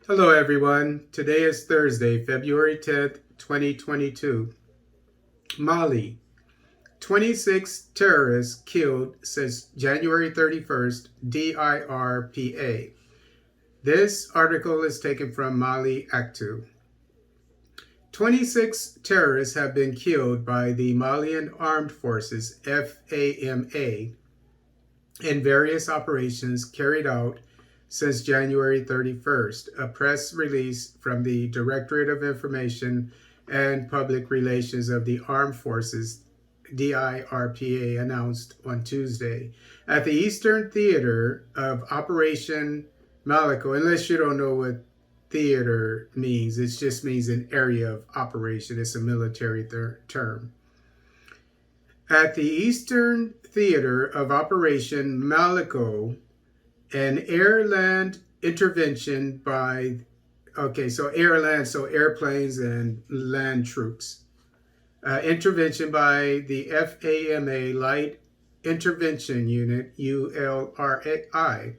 Hello, everyone. Today is Thursday, February 10th, 2022. Mali. 26 terrorists killed since January 31st, DIRPA. This article is taken from Mali Actu. 26 terrorists have been killed by the Malian Armed Forces, FAMA, in various operations carried out since January 31st, a press release from the Directorate of Information and Public Relations of the Armed Forces, DIRPA, announced on Tuesday. At the Eastern Theater of Operation Malico, unless you don't know what theater means, it just means an area of operation. It's a military term. At the Eastern Theater of Operation Malico, an air-land intervention by, so airplanes and land troops. Intervention by the FAMA Light Intervention Unit, ULRI,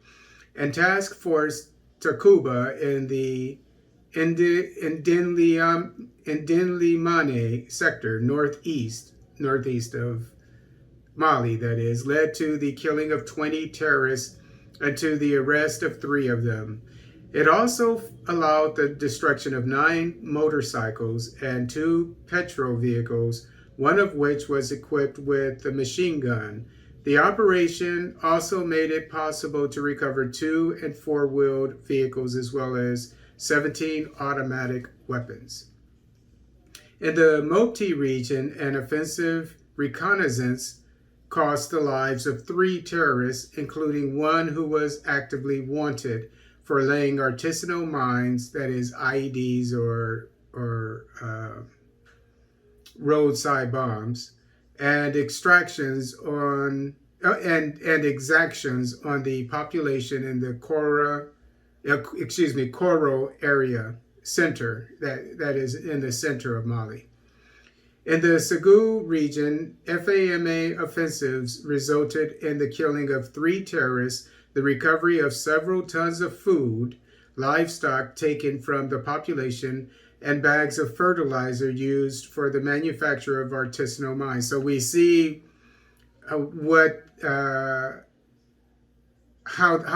and Task Force Takuba in the Indinlimane sector, northeast of Mali, that is, led to the killing of 20 terrorists and to the arrest of 3 of them. It also allowed the destruction of 9 motorcycles and 2 petrol vehicles, one of which was equipped with a machine gun. The operation also made it possible to recover 2 and 4-wheeled vehicles as well as 17 automatic weapons. In the Mopti region, an offensive reconnaissance cost the lives of 3 terrorists, including one who was actively wanted for laying artisanal mines, that is IEDs or roadside bombs, and exactions on the population in the Koro area center, that is in the center of Mali. In the Ségou region, FAMA offensives resulted in the killing of 3 terrorists, the recovery of several tons of food, livestock taken from the population, and bags of fertilizer used for the manufacture of artisanal mines. So we see how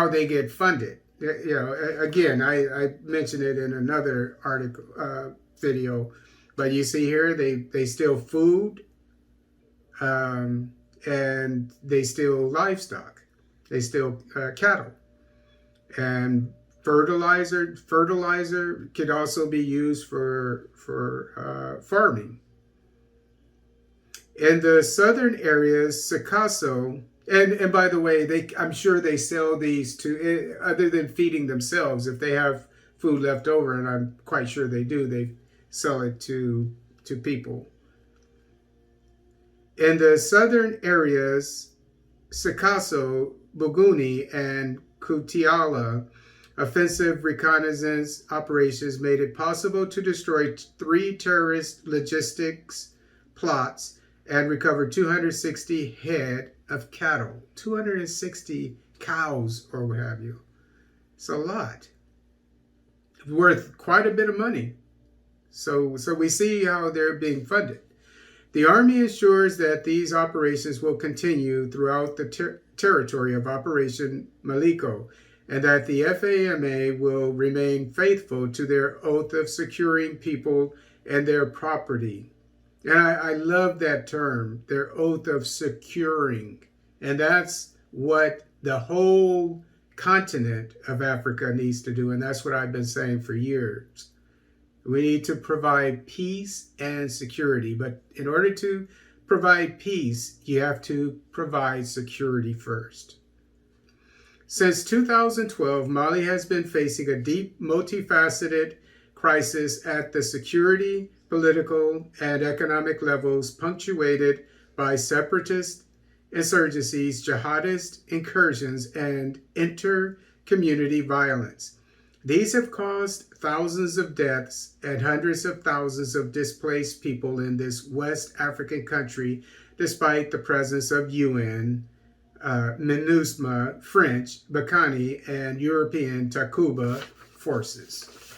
they get funded. Again, I mentioned it in another article video. But you see here, they steal food, and they steal livestock. They steal cattle. And fertilizer could also be used for farming. In the southern areas, Sikasso, and by the way, I'm sure they sell these to, other than feeding themselves, if they have food left over, and I'm quite sure they do, they sell it to people. In the southern areas, Sikasso, Buguni, and Kutiala, offensive reconnaissance operations made it possible to destroy 3 terrorist logistics plots and recover 260 head of cattle. 260 cows or what have you. It's a lot. Worth quite a bit of money. So we see how they're being funded. The Army assures that these operations will continue throughout the territory of Operation Malico, and that the FAMA will remain faithful to their oath of securing people and their property. And I love that term, their oath of securing. And that's what the whole continent of Africa needs to do. And that's what I've been saying for years. We need to provide peace and security. But in order to provide peace, you have to provide security first. Since 2012, Mali has been facing a deep, multifaceted crisis at the security, political, and economic levels, punctuated by separatist insurgencies, jihadist incursions, and inter-community violence. These have caused thousands of deaths and hundreds of thousands of displaced people in this West African country, despite the presence of UN, MINUSMA, French, Bakani, and European Takuba forces.